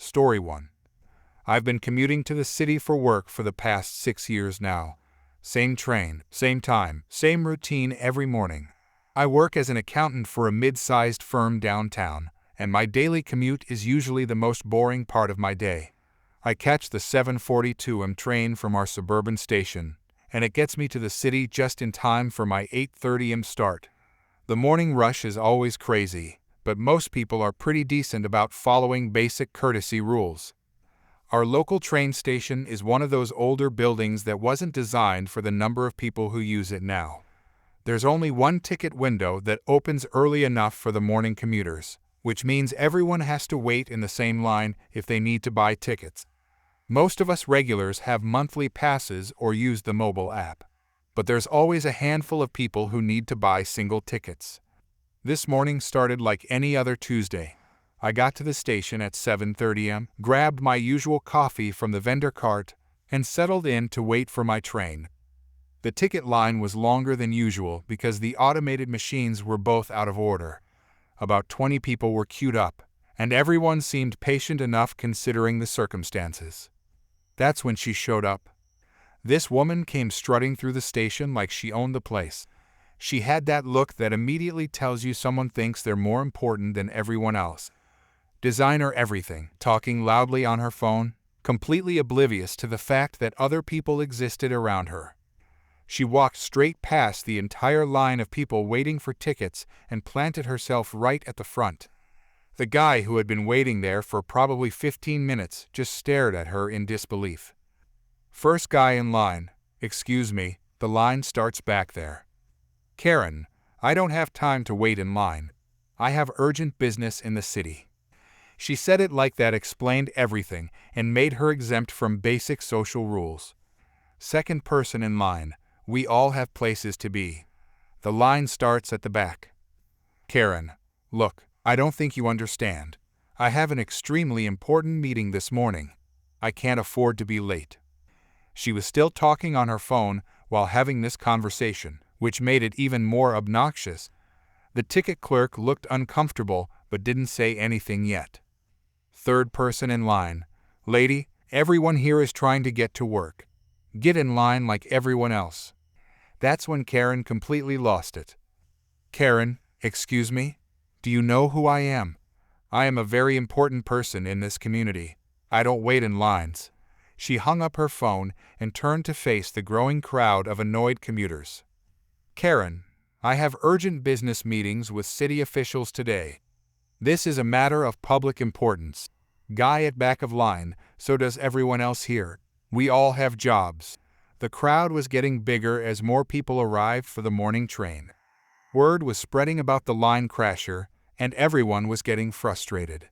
Story 1. I've been commuting to the city for work for the past 6 years now. Same train, same time, same routine every morning. I work as an accountant for a mid-sized firm downtown, and my daily commute is usually the most boring part of my day. I catch the 7:42 train from our suburban station, and it gets me to the city just in time for my 8:30 start. The morning rush is always crazy, but most people are pretty decent about following basic courtesy rules. Our local train station is one of those older buildings that wasn't designed for the number of people who use it now. There's only one ticket window that opens early enough for the morning commuters, which means everyone has to wait in the same line if they need to buy tickets. Most of us regulars have monthly passes or use the mobile app, but there's always a handful of people who need to buy single tickets. This morning started like any other Tuesday. I got to the station at 7:30 a.m., grabbed my usual coffee from the vendor cart, and settled in to wait for my train. The ticket line was longer than usual because the automated machines were both out of order. About 20 people were queued up, and everyone seemed patient enough considering the circumstances. That's when she showed up. This woman came strutting through the station like she owned the place. She had that look that immediately tells you someone thinks they're more important than everyone else. Designer everything, talking loudly on her phone, completely oblivious to the fact that other people existed around her. She walked straight past the entire line of people waiting for tickets and planted herself right at the front. The guy who had been waiting there for probably 15 minutes just stared at her in disbelief. First guy in line, "Excuse me, the line starts back there." "Karen, I don't have time to wait in line. I have urgent business in the city." She said it like that explained everything and made her exempt from basic social rules. Second person in line, "We all have places to be." The line starts at the back. "Karen, look, I don't think you understand. I have an extremely important meeting this morning. I can't afford to be late." She was still talking on her phone while having this conversation, which made it even more obnoxious. The ticket clerk looked uncomfortable but didn't say anything yet. Third person in line, "Lady, everyone here is trying to get to work. Get in line like everyone else." That's when Karen completely lost it. "Karen, excuse me? Do you know who I am? I am a very important person in this community. I don't wait in lines." She hung up her phone and turned to face the growing crowd of annoyed commuters. "Karen, I have urgent business meetings with city officials today. This is a matter of public importance." Guy at back of line, "So does everyone else here. We all have jobs." The crowd was getting bigger as more people arrived for the morning train. Word was spreading about the line crasher, and everyone was getting frustrated.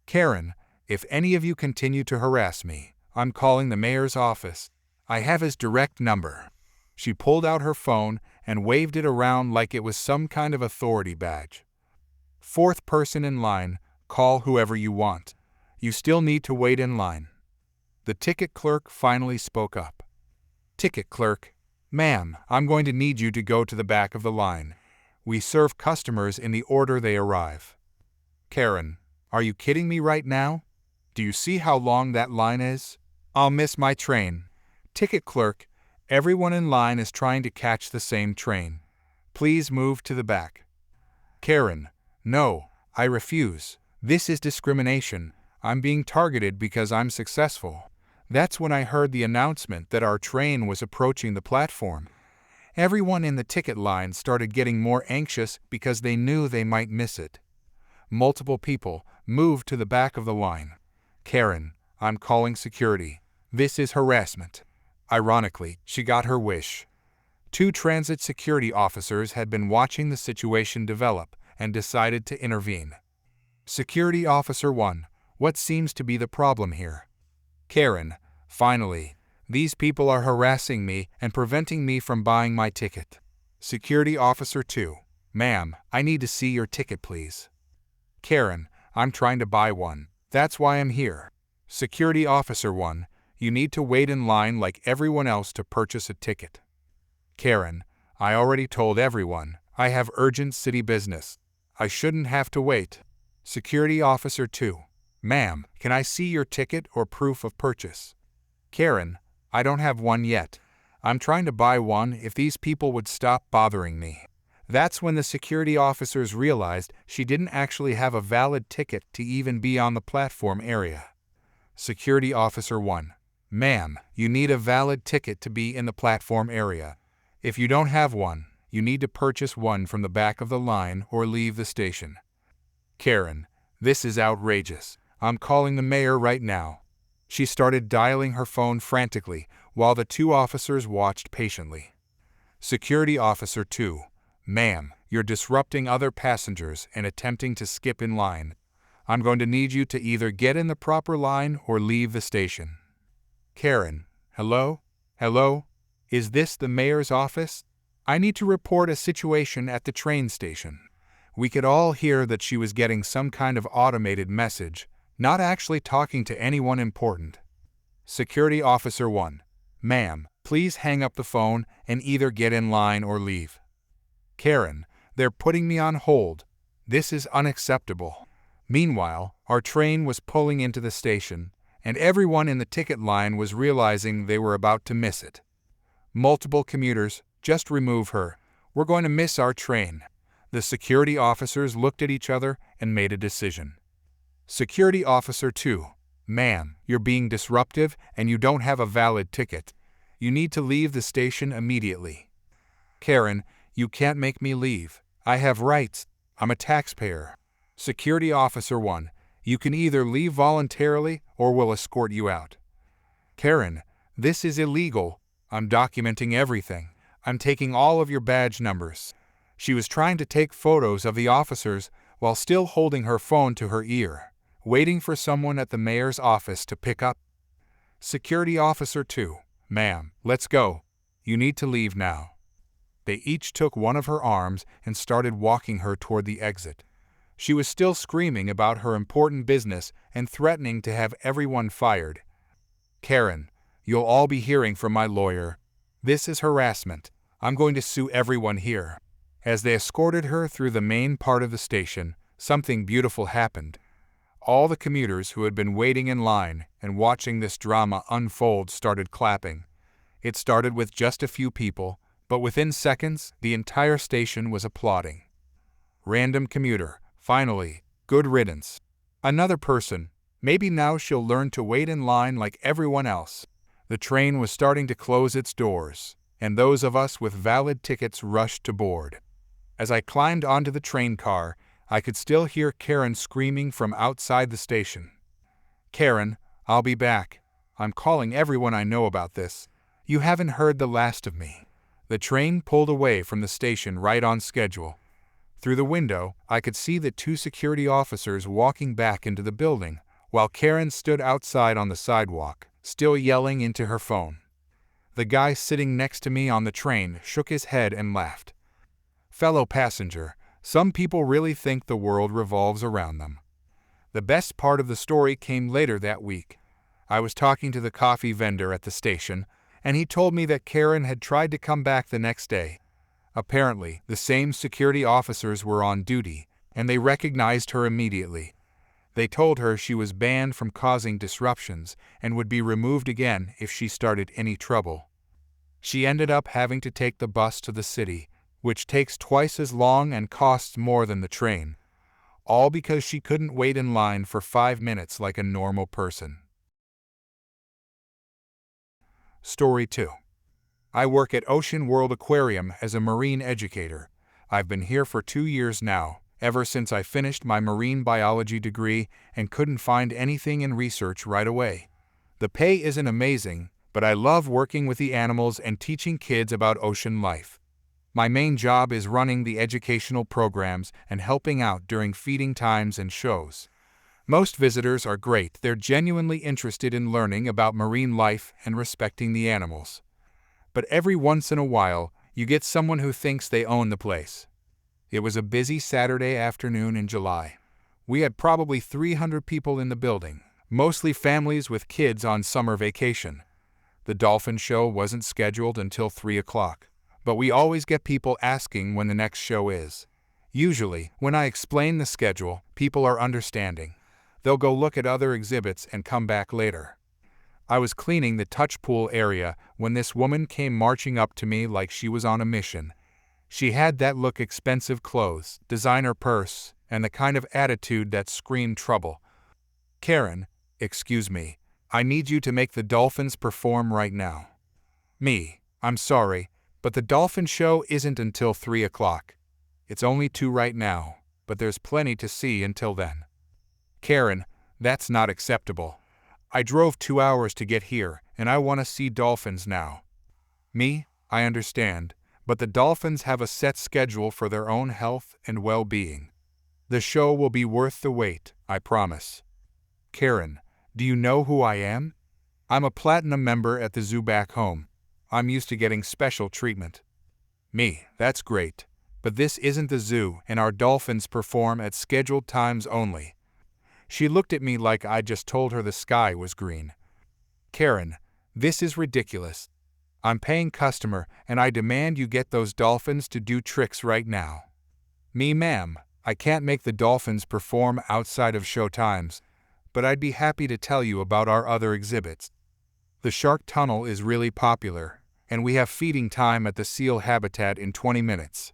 "Karen, if any of you continue to harass me, I'm calling the mayor's office. I have his direct number." She pulled out her phone and waved it around like it was some kind of authority badge. Fourth person in line, "Call whoever you want. You still need to wait in line." The ticket clerk finally spoke up. "Ticket clerk, ma'am, I'm going to need you to go to the back of the line. We serve customers in the order they arrive." "Karen, are you kidding me right now? Do you see how long that line is? I'll miss my train." "Ticket clerk, everyone in line is trying to catch the same train. Please move to the back." "Karen, no, I refuse. This is discrimination. I'm being targeted because I'm successful." That's when I heard the announcement that our train was approaching the platform. Everyone in the ticket line started getting more anxious because they knew they might miss it. Multiple people moved to the back of the line. "Karen, I'm calling security. This is harassment." Ironically, she got her wish. 2 transit security officers had been watching the situation develop and decided to intervene. Security Officer 1, "What seems to be the problem here?" "Karen, finally, these people are harassing me and preventing me from buying my ticket." Security Officer 2, "Ma'am, I need to see your ticket, please." "Karen, I'm trying to buy one. That's why I'm here." Security Officer 1, "You need to wait in line like everyone else to purchase a ticket." "Karen, I already told everyone. I have urgent city business. I shouldn't have to wait." Security Officer 2, Ma'am, can I see your ticket or proof of purchase? Karen, I don't have one yet. I'm trying to buy one if these people would stop bothering me. That's when the security officers realized she didn't actually have a valid ticket to even be on the platform area. Security Officer 1. Ma'am, you need a valid ticket to be in the platform area. If you don't have one, you need to purchase one from the back of the line or leave the station. Karen, this is outrageous. I'm calling the mayor right now. She started dialing her phone frantically while the two officers watched patiently. Security Officer 2. Ma'am, you're disrupting other passengers and attempting to skip in line. I'm going to need you to either get in the proper line or leave the station. Karen, hello? Hello? Is this the mayor's office? I need to report a situation at the train station. We could all hear that she was getting some kind of automated message, not actually talking to anyone important. Security Officer 1. Ma'am, please hang up the phone and either get in line or leave. Karen, they're putting me on hold. This is unacceptable. Meanwhile, our train was pulling into the station, and everyone in the ticket line was realizing they were about to miss it. Multiple commuters, just remove her. We're going to miss our train. The security officers looked at each other and made a decision. Security Officer 2. Ma'am, you're being disruptive and you don't have a valid ticket. You need to leave the station immediately. Karen, you can't make me leave. I have rights. I'm a taxpayer. Security Officer 1. You can either leave voluntarily or we'll escort you out. Karen, this is illegal. I'm documenting everything. I'm taking all of your badge numbers. She was trying to take photos of the officers while still holding her phone to her ear, waiting for someone at the mayor's office to pick up. Security Officer 2. Ma'am, let's go. You need to leave now. They each took one of her arms and started walking her toward the exit. She was still screaming about her important business and threatening to have everyone fired. Karen, you'll all be hearing from my lawyer. This is harassment. I'm going to sue everyone here. As they escorted her through the main part of the station, something beautiful happened. All the commuters who had been waiting in line and watching this drama unfold started clapping. It started with just a few people, but within seconds, the entire station was applauding. Random commuter, finally, good riddance. Another person, maybe now she'll learn to wait in line like everyone else. The train was starting to close its doors, and those of us with valid tickets rushed to board. As I climbed onto the train car, I could still hear Karen screaming from outside the station. Karen, I'll be back. I'm calling everyone I know about this. You haven't heard the last of me. The train pulled away from the station right on schedule. Through the window, I could see the two security officers walking back into the building, while Karen stood outside on the sidewalk, still yelling into her phone. The guy sitting next to me on the train shook his head and laughed. Fellow passenger, some people really think the world revolves around them. The best part of the story came later that week. I was talking to the coffee vendor at the station, and he told me that Karen had tried to come back the next day. Apparently, the same security officers were on duty, and they recognized her immediately. They told her she was banned from causing disruptions and would be removed again if she started any trouble. She ended up having to take the bus to the city, which takes twice as long and costs more than the train, all because she couldn't wait in line for 5 minutes like a normal person. Story 2. I work at Ocean World Aquarium as a marine educator. I've been here for 2 years now, ever since I finished my marine biology degree and couldn't find anything in research right away. The pay isn't amazing, but I love working with the animals and teaching kids about ocean life. My main job is running the educational programs and helping out during feeding times and shows. Most visitors are great. They're genuinely interested in learning about marine life and respecting the animals. But every once in a while, you get someone who thinks they own the place. It was a busy Saturday afternoon in July. We had probably 300 people in the building, mostly families with kids on summer vacation. The dolphin show wasn't scheduled until 3 o'clock, but we always get people asking when the next show is. Usually, when I explain the schedule, people are understanding. They'll go look at other exhibits and come back later. I was cleaning the touch pool area when this woman came marching up to me like she was on a mission. She had that look, expensive clothes, designer purse, and the kind of attitude that screamed trouble. "Karen, excuse me, I need you to make the dolphins perform right now." Me, "I'm sorry, but the dolphin show isn't until 3 o'clock. It's only 2 right now, but there's plenty to see until then." "Karen, that's not acceptable. I drove 2 hours to get here, and I want to see dolphins now." Me, "I understand, but the dolphins have a set schedule for their own health and well-being. The show will be worth the wait, I promise." "Karen, do you know who I am? I'm a platinum member at the zoo back home. I'm used to getting special treatment." Me, "That's great, but this isn't the zoo and our dolphins perform at scheduled times only." She looked at me like I'd just told her the sky was green. "Karen, this is ridiculous. I'm paying customer and I demand you get those dolphins to do tricks right now." Me, "Ma'am, I can't make the dolphins perform outside of show times, but I'd be happy to tell you about our other exhibits. The shark tunnel is really popular, and we have feeding time at the seal habitat in 20 minutes.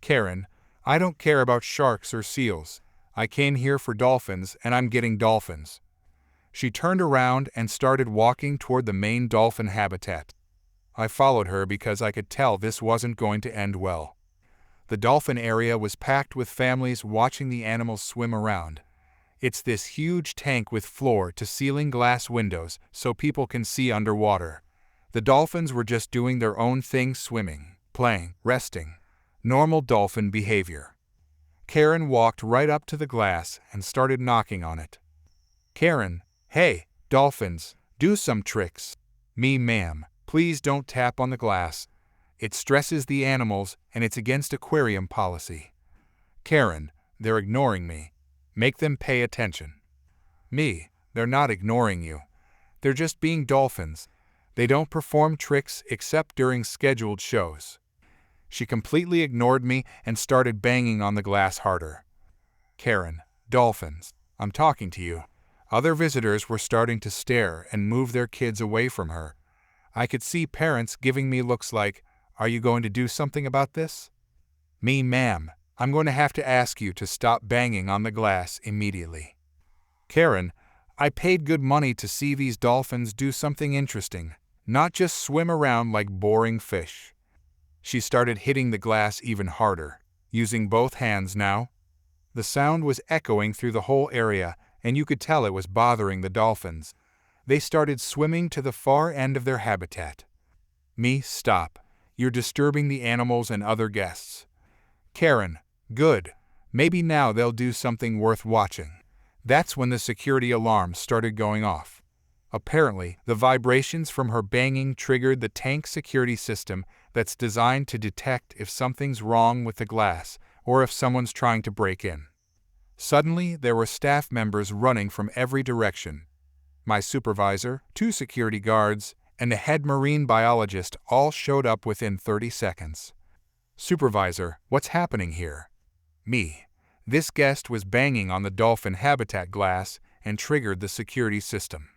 "Karen, I don't care about sharks or seals. I came here for dolphins and I'm getting dolphins." She turned around and started walking toward the main dolphin habitat. I followed her because I could tell this wasn't going to end well. The dolphin area was packed with families watching the animals swim around. It's this huge tank with floor-to-ceiling glass windows so people can see underwater. The dolphins were just doing their own thing, swimming, playing, resting. Normal dolphin behavior. Karen walked right up to the glass and started knocking on it. "Karen, hey, dolphins, do some tricks." Me, "Ma'am, please don't tap on the glass. It stresses the animals and it's against aquarium policy." "Karen, they're ignoring me. Make them pay attention." Me, "They're not ignoring you. They're just being dolphins. They don't perform tricks except during scheduled shows." She completely ignored me and started banging on the glass harder. "Karen, dolphins, I'm talking to you." Other visitors were starting to stare and move their kids away from her. I could see parents giving me looks like, "Are you going to do something about this?" Me, "Ma'am, I'm going to have to ask you to stop banging on the glass immediately." "Karen, I paid good money to see these dolphins do something interesting, not just swim around like boring fish." She started hitting the glass even harder, using both hands now. The sound was echoing through the whole area, and you could tell it was bothering the dolphins. They started swimming to the far end of their habitat. Me, "Stop. You're disturbing the animals and other guests." "Karen, good. Maybe now they'll do something worth watching." That's when the security alarm started going off. Apparently, the vibrations from her banging triggered the tank security system that's designed to detect if something's wrong with the glass or if someone's trying to break in. Suddenly, there were staff members running from every direction. My supervisor, 2 security guards, and the head marine biologist all showed up within 30 seconds. "Supervisor, what's happening here?" Me, "This guest was banging on the dolphin habitat glass and triggered the security system."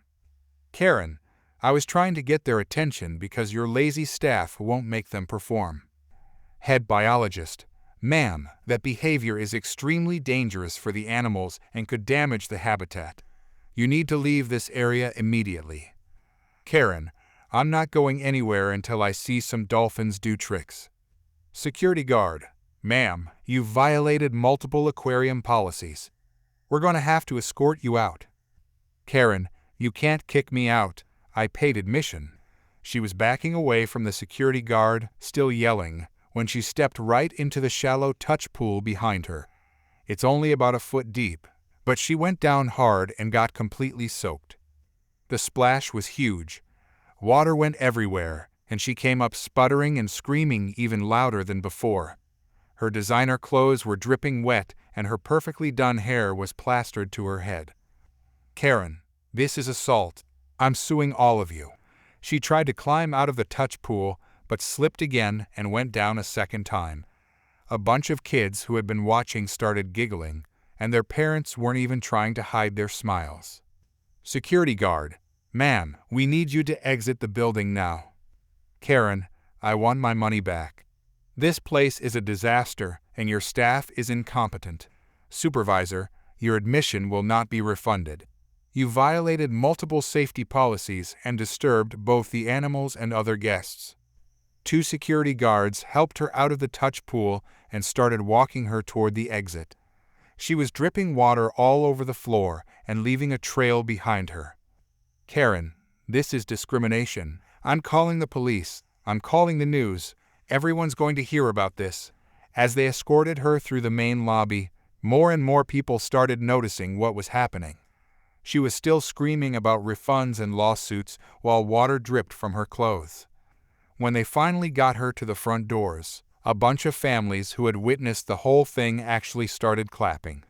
"Karen, I was trying to get their attention because your lazy staff won't make them perform." Head biologist, "Ma'am, that behavior is extremely dangerous for the animals and could damage the habitat. You need to leave this area immediately." Karen, "I'm not going anywhere until I see some dolphins do tricks." Security guard, "Ma'am, you've violated multiple aquarium policies. We're going to have to escort you out." Karen, "You can't kick me out. I paid admission." She was backing away from the security guard, still yelling, when she stepped right into the shallow touch pool behind her. It's only about a foot deep, but she went down hard and got completely soaked. The splash was huge. Water went everywhere, and she came up sputtering and screaming even louder than before. Her designer clothes were dripping wet, and her perfectly done hair was plastered to her head. Karen, "This is assault. I'm suing all of you." She tried to climb out of the touch pool, but slipped again and went down a second time. A bunch of kids who had been watching started giggling, and their parents weren't even trying to hide their smiles. Security guard, "Ma'am, we need you to exit the building now." Karen, "I want my money back. This place is a disaster and your staff is incompetent." Supervisor, "Your admission will not be refunded. You violated multiple safety policies and disturbed both the animals and other guests." Two security guards helped her out of the touch pool and started walking her toward the exit. She was dripping water all over the floor and leaving a trail behind her. Karen, "This is discrimination. I'm calling the police. I'm calling the news. Everyone's going to hear about this." As they escorted her through the main lobby, more and more people started noticing what was happening. She was still screaming about refunds and lawsuits while water dripped from her clothes. When they finally got her to the front doors, a bunch of families who had witnessed the whole thing actually started clapping.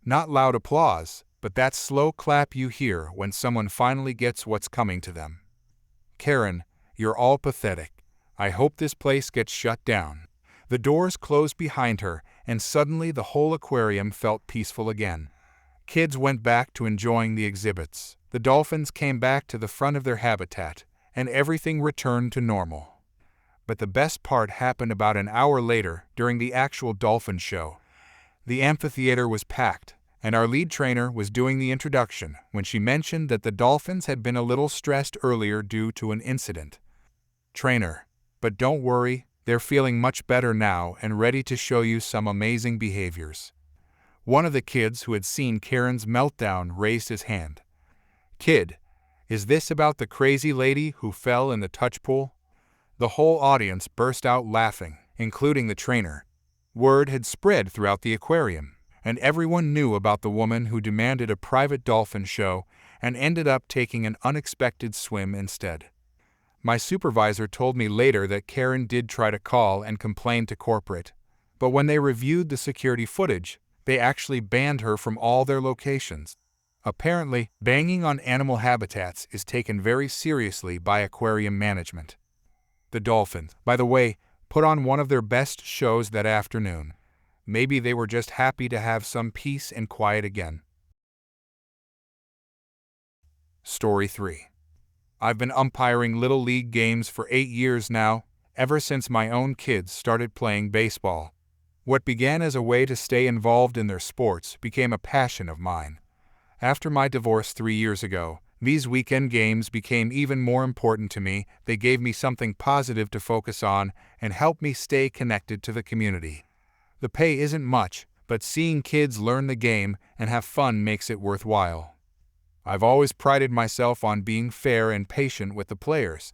Not loud applause, but that slow clap you hear when someone finally gets what's coming to them. Karen, "You're all pathetic. I hope this place gets shut down." The doors closed behind her, and suddenly the whole aquarium felt peaceful again. Kids went back to enjoying the exhibits. The dolphins came back to the front of their habitat, and everything returned to normal. But the best part happened about an hour later during the actual dolphin show. The amphitheater was packed, and our lead trainer was doing the introduction when she mentioned that the dolphins had been a little stressed earlier due to an incident. Trainer, "But don't worry, they're feeling much better now and ready to show you some amazing behaviors." One of the kids who had seen Karen's meltdown raised his hand. "Kid, is this about the crazy lady who fell in the touch pool?" The whole audience burst out laughing, including the trainer. Word had spread throughout the aquarium, and everyone knew about the woman who demanded a private dolphin show and ended up taking an unexpected swim instead. My supervisor told me later that Karen did try to call and complain to corporate, but when they reviewed the security footage, they actually banned her from all their locations. Apparently, banging on animal habitats is taken very seriously by aquarium management. The dolphins, by the way, put on one of their best shows that afternoon. Maybe they were just happy to have some peace and quiet again. Story 3. I've been umpiring Little League games for 8 years now, ever since my own kids started playing baseball. What began as a way to stay involved in their sports became a passion of mine. After my divorce 3 years ago, these weekend games became even more important to me. They gave me something positive to focus on and helped me stay connected to the community. The pay isn't much, but seeing kids learn the game and have fun makes it worthwhile. I've always prided myself on being fair and patient with the players.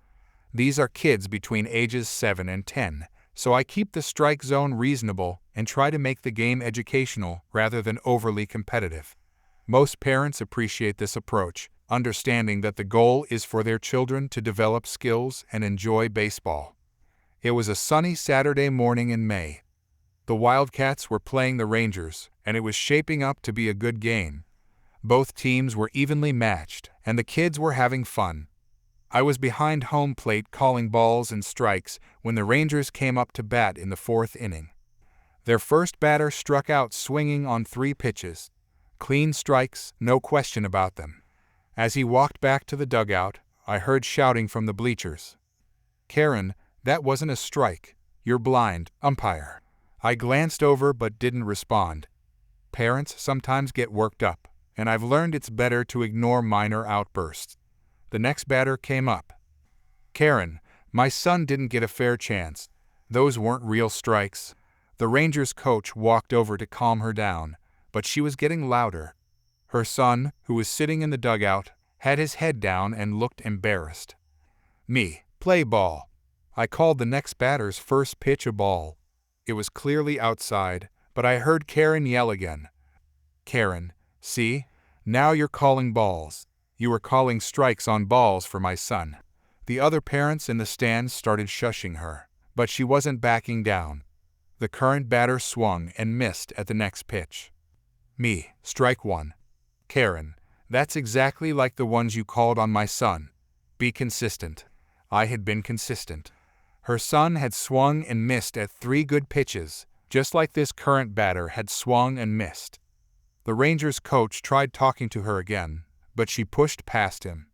These are kids between ages 7 and 10, so I keep the strike zone reasonable and try to make the game educational rather than overly competitive. Most parents appreciate this approach, understanding that the goal is for their children to develop skills and enjoy baseball. It was a sunny Saturday morning in May. The Wildcats were playing the Rangers, and it was shaping up to be a good game. Both teams were evenly matched, and the kids were having fun. I was behind home plate calling balls and strikes when the Rangers came up to bat in the 4th inning. Their first batter struck out swinging on 3 pitches. Clean strikes, no question about them. As he walked back to the dugout, I heard shouting from the bleachers. "Karen, that wasn't a strike. You're blind, umpire." I glanced over but didn't respond. Parents sometimes get worked up, and I've learned it's better to ignore minor outbursts. The next batter came up. "Karen, my son didn't get a fair chance. Those weren't real strikes." The Rangers coach walked over to calm her down, but she was getting louder. Her son, who was sitting in the dugout, had his head down and looked embarrassed. "Me, play ball." I called the next batter's first pitch a ball. It was clearly outside, but I heard Karen yell again. "Karen, see? Now you're calling balls. You were calling strikes on balls for my son." The other parents in the stands started shushing her, but she wasn't backing down. The current batter swung and missed at the next pitch. "Me, strike 1. Karen, that's exactly like the ones you called on my son. Be consistent." I had been consistent. Her son had swung and missed at 3 good pitches, just like this current batter had swung and missed. The Rangers coach tried talking to her again, but she pushed past him.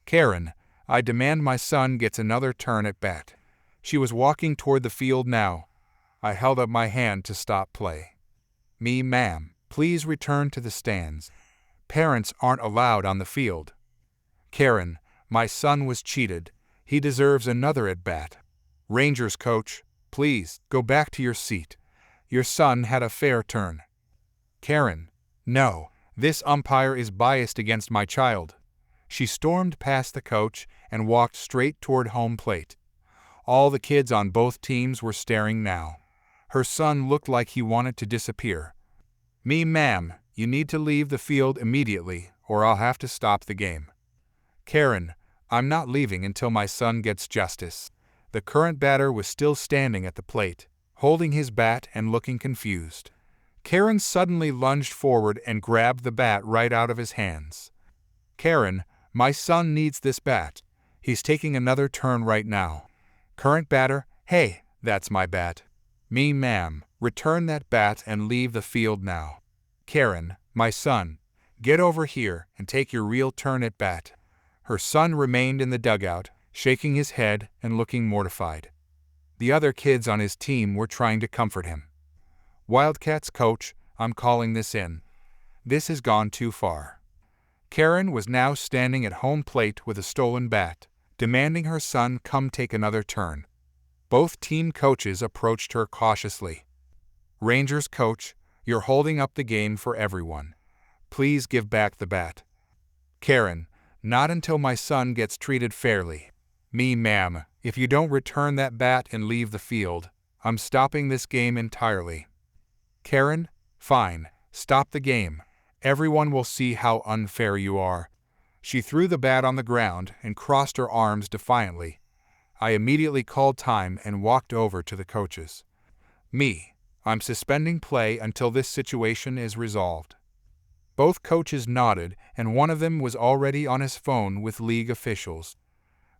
Karen, I demand my son gets another turn at bat. She was walking toward the field now. I held up my hand to stop play. Me, ma'am, please return to the stands. Parents aren't allowed on the field. Karen, my son was cheated. He deserves another at bat. Rangers coach, please, go back to your seat. Your son had a fair turn. Karen, no, this umpire is biased against my child. She stormed past the coach and walked straight toward home plate. All the kids on both teams were staring now. Her son looked like he wanted to disappear. Me, ma'am, you need to leave the field immediately, or I'll have to stop the game. Karen, I'm not leaving until my son gets justice. The current batter was still standing at the plate, holding his bat and looking confused. Karen suddenly lunged forward and grabbed the bat right out of his hands. Karen, my son needs this bat. He's taking another turn right now. Current batter, hey, that's my bat. Me, ma'am, return that bat and leave the field now. Karen, my son, get over here and take your real turn at bat. Her son remained in the dugout, shaking his head and looking mortified. The other kids on his team were trying to comfort him. Wildcats coach, I'm calling this in. This has gone too far. Karen was now standing at home plate with a stolen bat, demanding her son come take another turn. Both team coaches approached her cautiously. Rangers coach, you're holding up the game for everyone. Please give back the bat. Karen, not until my son gets treated fairly. Me, ma'am, if you don't return that bat and leave the field, I'm stopping this game entirely. Karen, fine, stop the game. Everyone will see how unfair you are. She threw the bat on the ground and crossed her arms defiantly. I immediately called time and walked over to the coaches. Me, I'm suspending play until this situation is resolved. Both coaches nodded, and one of them was already on his phone with league officials.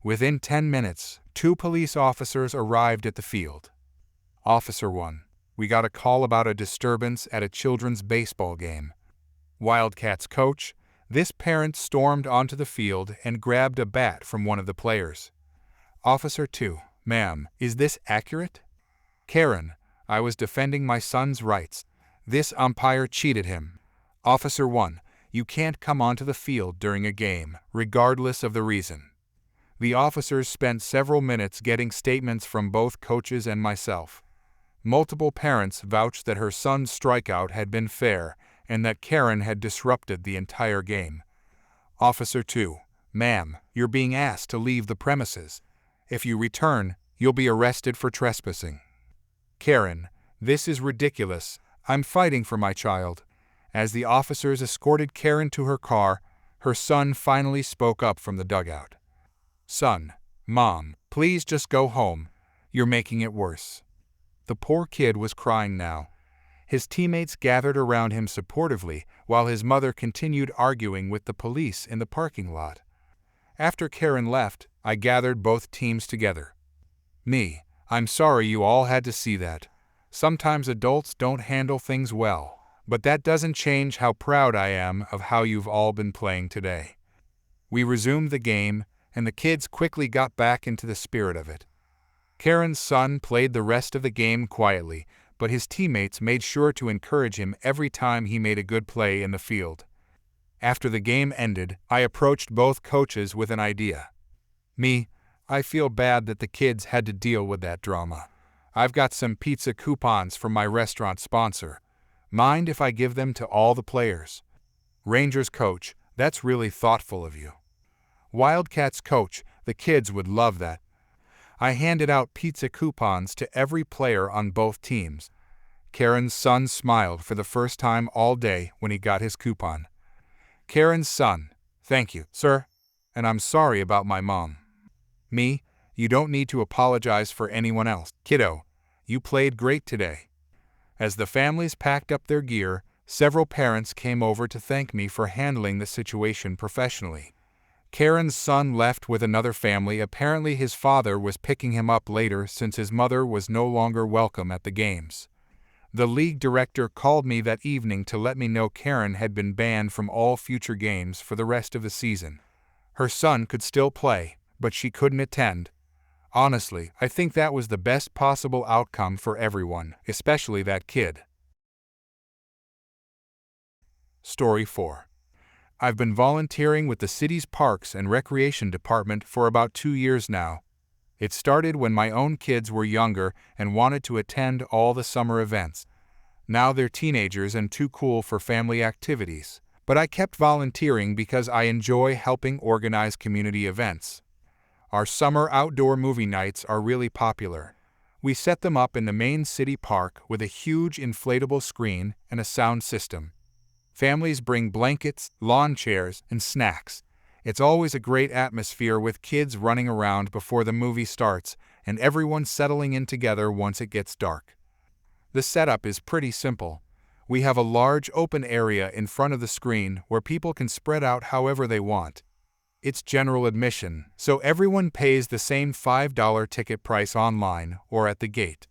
Within 10 minutes, 2 police officers arrived at the field. Officer 1, we got a call about a disturbance at a children's baseball game. Wildcats coach, this parent stormed onto the field and grabbed a bat from one of the players. Officer 2, ma'am, is this accurate? Karen, I was defending my son's rights. This umpire cheated him. Officer 1, you can't come onto the field during a game, regardless of the reason. The officers spent several minutes getting statements from both coaches and myself. Multiple parents vouched that her son's strikeout had been fair and that Karen had disrupted the entire game. Officer 2, ma'am, you're being asked to leave the premises. If you return, you'll be arrested for trespassing. Karen, this is ridiculous. I'm fighting for my child. As the officers escorted Karen to her car, her son finally spoke up from the dugout. Son, Mom, please just go home. You're making it worse. The poor kid was crying now. His teammates gathered around him supportively while his mother continued arguing with the police in the parking lot. After Karen left, I gathered both teams together. Me, I'm sorry you all had to see that. Sometimes adults don't handle things well, but that doesn't change how proud I am of how you've all been playing today. We resumed the game, and the kids quickly got back into the spirit of it. Karen's son played the rest of the game quietly, but his teammates made sure to encourage him every time he made a good play in the field. After the game ended, I approached both coaches with an idea. Me, I feel bad that the kids had to deal with that drama. I've got some pizza coupons from my restaurant sponsor. Mind if I give them to all the players? Rangers coach, that's really thoughtful of you. Wildcats coach, the kids would love that. I handed out pizza coupons to every player on both teams. Karen's son smiled for the first time all day when he got his coupon. Karen's son, thank you, sir, and I'm sorry about my mom. Me, you don't need to apologize for anyone else. Kiddo, you played great today. As the families packed up their gear, several parents came over to thank me for handling the situation professionally. Karen's son left with another family. Apparently his father was picking him up later since his mother was no longer welcome at the games. The league director called me that evening to let me know Karen had been banned from all future games for the rest of the season. Her son could still play, but she couldn't attend. Honestly, I think that was the best possible outcome for everyone, especially that kid. Story 4. I've been volunteering with the city's Parks and Recreation Department for about 2 years now. It started when my own kids were younger and wanted to attend all the summer events. Now they're teenagers and too cool for family activities. But I kept volunteering because I enjoy helping organize community events. Our summer outdoor movie nights are really popular. We set them up in the main city park with a huge inflatable screen and a sound system. Families bring blankets, lawn chairs, and snacks. It's always a great atmosphere with kids running around before the movie starts and everyone settling in together once it gets dark. The setup is pretty simple. We have a large open area in front of the screen where people can spread out however they want. It's general admission, so everyone pays the same $5 ticket price online or at the gate.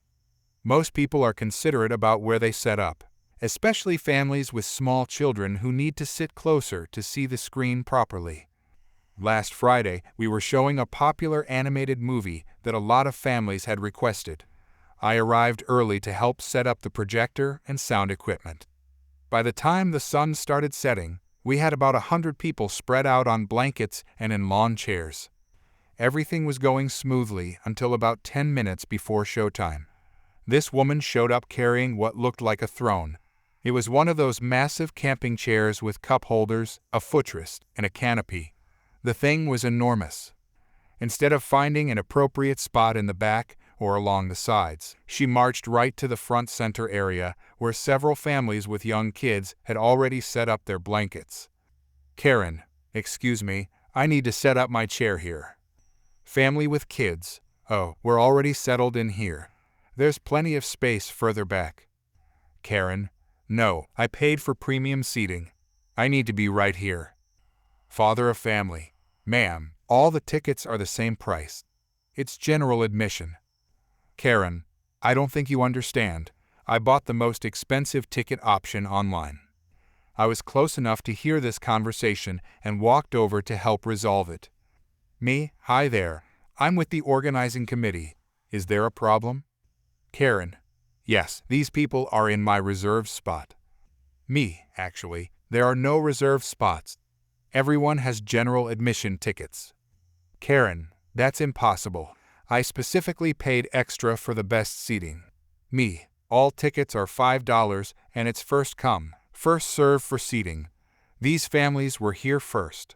Most people are considerate about where they set up, especially families with small children who need to sit closer to see the screen properly. Last Friday, we were showing a popular animated movie that a lot of families had requested. I arrived early to help set up the projector and sound equipment. By the time the sun started setting, we had about 100 people spread out on blankets and in lawn chairs. Everything was going smoothly until about 10 minutes before showtime. This woman showed up carrying what looked like a throne. It was one of those massive camping chairs with cup holders, a footrest, and a canopy. The thing was enormous. Instead of finding an appropriate spot in the back or along the sides, she marched right to the front center area where several families with young kids had already set up their blankets. Karen, excuse me, I need to set up my chair here. Family with kids, oh, we're already settled in here. There's plenty of space further back. Karen, no, I paid for premium seating. I need to be right here. Father of family, ma'am, all the tickets are the same price. It's general admission. Karen, I don't think you understand. I bought the most expensive ticket option online. I was close enough to hear this conversation and walked over to help resolve it. Me, hi there. I'm with the organizing committee. Is there a problem? Karen, yes, these people are in my reserved spot. Me, actually, there are no reserved spots. Everyone has general admission tickets. Karen, that's impossible. I specifically paid extra for the best seating. Me, all tickets are $5 and it's first come, first serve for seating. These families were here first.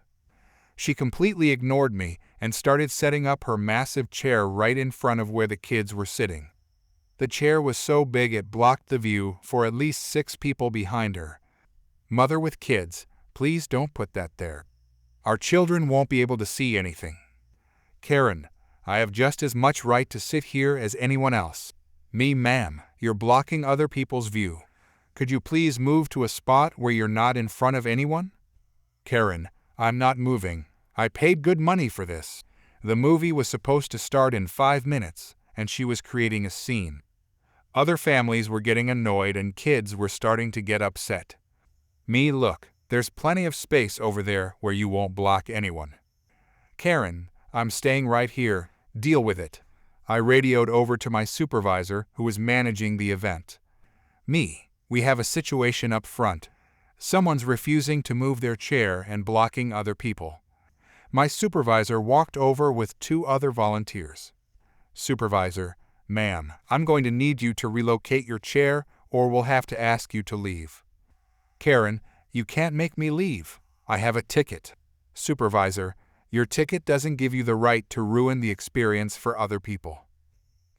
She completely ignored me and started setting up her massive chair right in front of where the kids were sitting. The chair was so big it blocked the view for at least 6 people behind her. Mother with kids, please don't put that there. Our children won't be able to see anything. Karen, I have just as much right to sit here as anyone else. Me, ma'am, you're blocking other people's view. Could you please move to a spot where you're not in front of anyone? Karen, I'm not moving. I paid good money for this. The movie was supposed to start in 5 minutes, and she was creating a scene. Other families were getting annoyed and kids were starting to get upset. Me, look, there's plenty of space over there where you won't block anyone. Karen, I'm staying right here. Deal with it. I radioed over to my supervisor who was managing the event. Me, we have a situation up front. Someone's refusing to move their chair and blocking other people. My supervisor walked over with 2 other volunteers. Supervisor, ma'am, I'm going to need you to relocate your chair or we'll have to ask you to leave. Karen, you can't make me leave. I have a ticket. Supervisor, your ticket doesn't give you the right to ruin the experience for other people.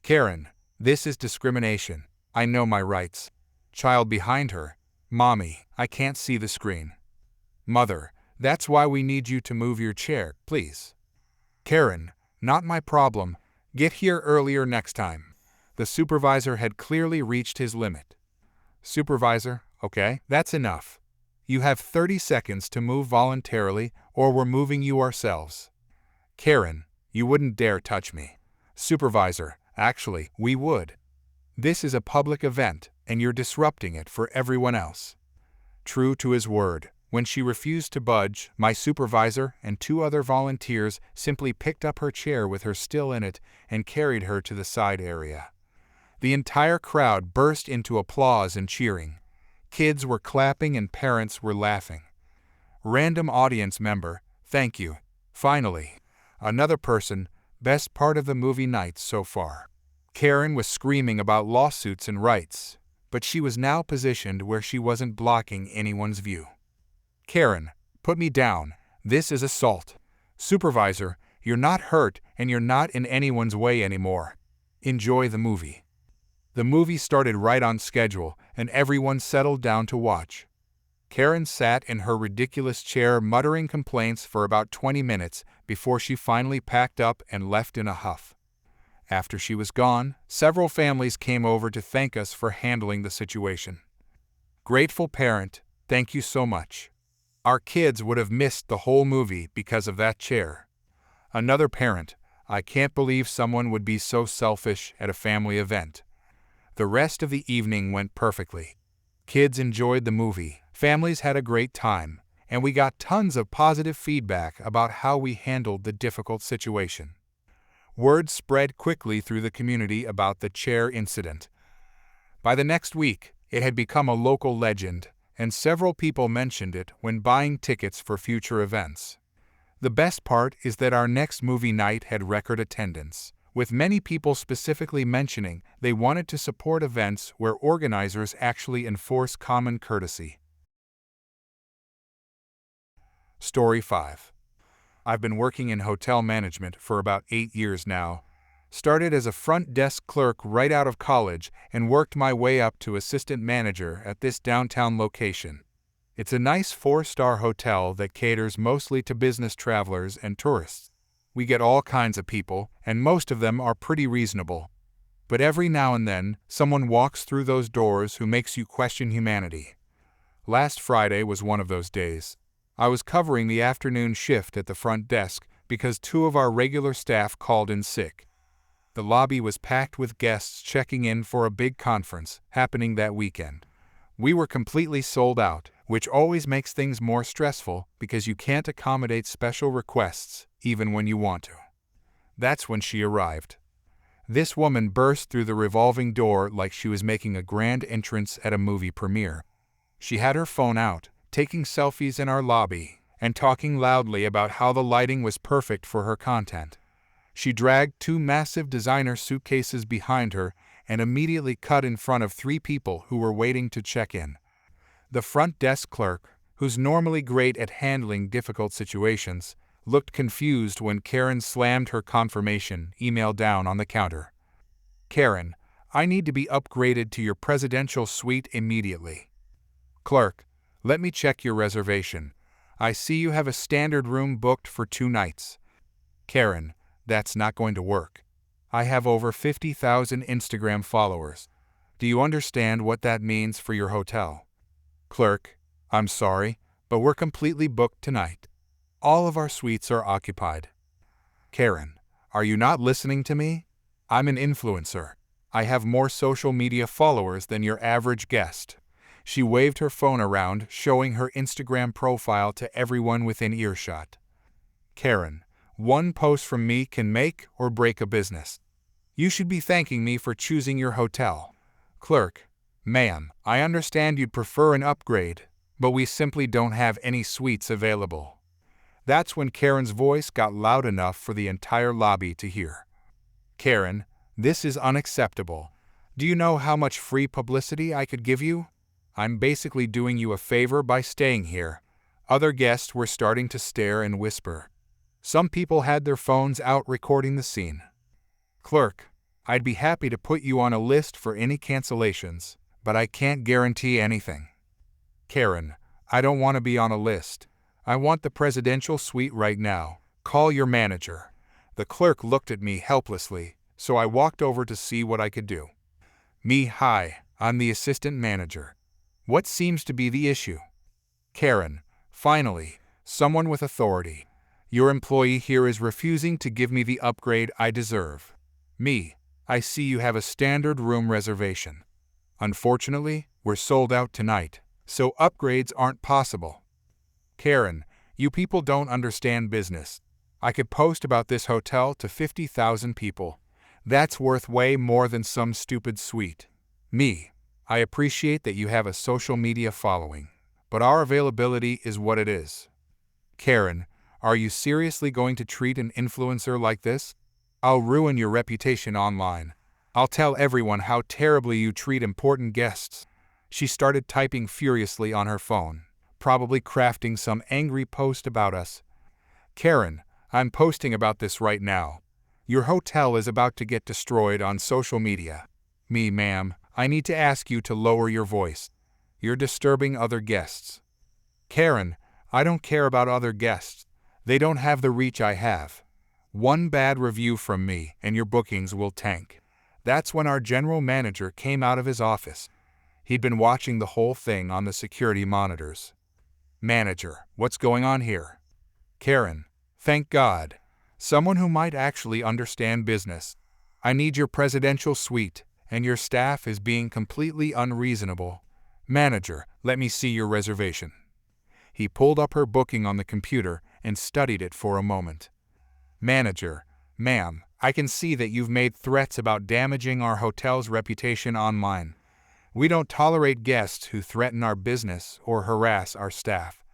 Karen, this is discrimination. I know my rights. Child behind her, Mommy, I can't see the screen. Mother, that's why we need you to move your chair, please. Karen, not my problem. Get here earlier next time. The supervisor had clearly reached his limit. Supervisor, okay, that's enough. You have 30 seconds to move voluntarily or we're moving you ourselves. Karen, you wouldn't dare touch me. Supervisor, actually, we would. This is a public event, and you're disrupting it for everyone else." True to his word, when she refused to budge, my supervisor and 2 other volunteers simply picked up her chair with her still in it and carried her to the side area. The entire crowd burst into applause and cheering. Kids were clapping and parents were laughing. Random audience member, "Thank you. Finally." Another person, "Best part of the movie night so far." Karen was screaming about lawsuits and rights, but she was now positioned where she wasn't blocking anyone's view. "Karen, put me down. This is assault." "Supervisor, you're not hurt and you're not in anyone's way anymore. Enjoy the movie." The movie started right on schedule, and everyone settled down to watch. Karen sat in her ridiculous chair muttering complaints for about 20 minutes before she finally packed up and left in a huff. After she was gone, several families came over to thank us for handling the situation. Grateful parent, thank you so much. Our kids would have missed the whole movie because of that chair. Another parent, I can't believe someone would be so selfish at a family event. The rest of the evening went perfectly. Kids enjoyed the movie, families had a great time, and we got tons of positive feedback about how we handled the difficult situation. Word spread quickly through the community about the chair incident. By the next week, it had become a local legend, and several people mentioned it when buying tickets for future events. The best part is that our next movie night had record attendance, with many people specifically mentioning they wanted to support events where organizers actually enforce common courtesy. Story 5. I've been working in hotel management for about 8 years now. Started as a front desk clerk right out of college and worked my way up to assistant manager at this downtown location. It's a nice 4-star hotel that caters mostly to business travelers and tourists. We get all kinds of people, and most of them are pretty reasonable. But every now and then, someone walks through those doors who makes you question humanity. Last Friday was one of those days. I was covering the afternoon shift at the front desk because 2 of our regular staff called in sick. The lobby was packed with guests checking in for a big conference happening that weekend. We were completely sold out, which always makes things more stressful because you can't accommodate special requests even when you want to. That's when she arrived. This woman burst through the revolving door like she was making a grand entrance at a movie premiere. She had her phone out, taking selfies in our lobby, and talking loudly about how the lighting was perfect for her content. She dragged 2 massive designer suitcases behind her and immediately cut in front of 3 people who were waiting to check in. The front desk clerk, who's normally great at handling difficult situations, looked confused when Karen slammed her confirmation email down on the counter. "Karen, I need to be upgraded to your presidential suite immediately." "Clerk, let me check your reservation. I see you have a standard room booked for 2 nights. "Karen, that's not going to work. I have over 50,000 Instagram followers. Do you understand what that means for your hotel?" "Clerk, I'm sorry, but we're completely booked tonight. All of our suites are occupied." "Karen, are you not listening to me? I'm an influencer. I have more social media followers than your average guest." She waved her phone around, showing her Instagram profile to everyone within earshot. "Karen, one post from me can make or break a business. You should be thanking me for choosing your hotel." "Clerk, ma'am, I understand you'd prefer an upgrade, but we simply don't have any suites available." That's when Karen's voice got loud enough for the entire lobby to hear. "Karen, this is unacceptable. Do you know how much free publicity I could give you? I'm basically doing you a favor by staying here." Other guests were starting to stare and whisper. Some people had their phones out recording the scene. "Clerk, I'd be happy to put you on a list for any cancellations, but I can't guarantee anything." "Karen, I don't want to be on a list. I want the presidential suite right now. Call your manager." The clerk looked at me helplessly, so I walked over to see what I could do. Hi, I'm the assistant manager. What seems to be the issue?" "Karen, finally, someone with authority. Your employee here is refusing to give me the upgrade I deserve." "I see you have a standard room reservation." Unfortunately, we're sold out tonight, so upgrades aren't possible. Karen, you people don't understand business. I could post about this hotel to 50,000 people. That's worth way more than some stupid suite. Me, I appreciate that you have a social media following, but our availability is what it is. Karen, are you seriously going to treat an influencer like this? I'll ruin your reputation online. I'll tell everyone how terribly you treat important guests. She started typing furiously on her phone, probably crafting some angry post about us. Karen, I'm posting about this right now. Your hotel is about to get destroyed on social media. Me, ma'am, I need to ask you to lower your voice. You're disturbing other guests. Karen, I don't care about other guests. They don't have the reach I have. One bad review from me and your bookings will tank. That's when our general manager came out of his office. He'd been watching the whole thing on the security monitors. Manager, what's going on here? Karen, thank God. Someone who might actually understand business. I need your presidential suite, and your staff is being completely unreasonable. Manager, let me see your reservation. He pulled up her booking on the computer and studied it for a moment. Manager, ma'am, I can see that you've made threats about damaging our hotel's reputation online. We don't tolerate guests who threaten our business or harass our staff.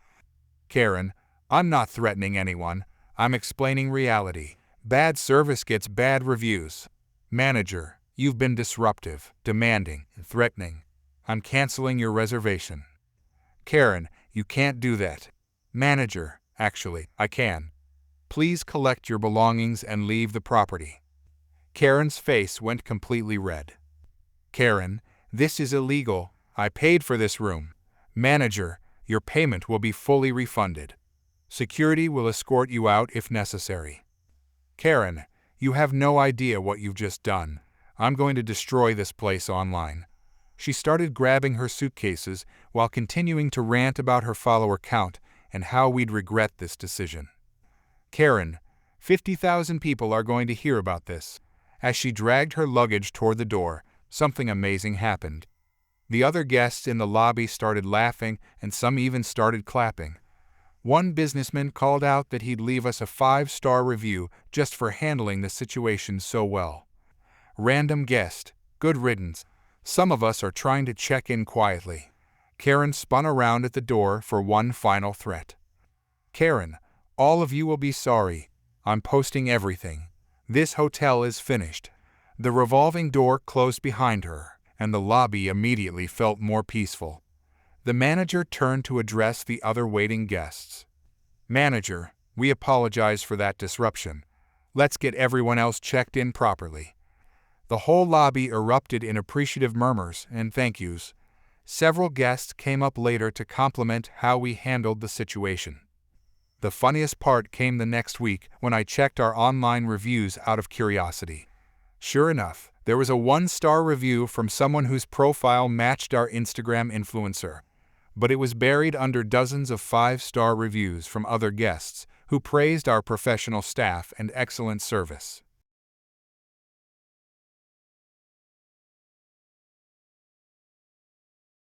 Karen, I'm not threatening anyone. I'm explaining reality. Bad service gets bad reviews. Manager, you've been disruptive, demanding, and threatening. I'm canceling your reservation. Karen, you can't do that. Manager, actually, I can. Please collect your belongings and leave the property. Karen's face went completely red. Karen, this is illegal. I paid for this room. Manager, your payment will be fully refunded. Security will escort you out if necessary. Karen, you have no idea what you've just done. I'm going to destroy this place online. She started grabbing her suitcases while continuing to rant about her follower count and how we'd regret this decision. Karen, 50,000 people are going to hear about this. As she dragged her luggage toward the door, something amazing happened. The other guests in the lobby started laughing and some even started clapping. One businessman called out that he'd leave us a 5-star review just for handling the situation so well. Random guest, good riddance. Some of us are trying to check in quietly. Karen spun around at the door for one final threat. Karen, all of you will be sorry. I'm posting everything. This hotel is finished. The revolving door closed behind her, and the lobby immediately felt more peaceful. The manager turned to address the other waiting guests. Manager, we apologize for that disruption. Let's get everyone else checked in properly. The whole lobby erupted in appreciative murmurs and thank yous. Several guests came up later to compliment how we handled the situation. The funniest part came the next week when I checked our online reviews out of curiosity. Sure enough, there was a 1-star review from someone whose profile matched our Instagram influencer, but it was buried under dozens of 5-star reviews from other guests who praised our professional staff and excellent service.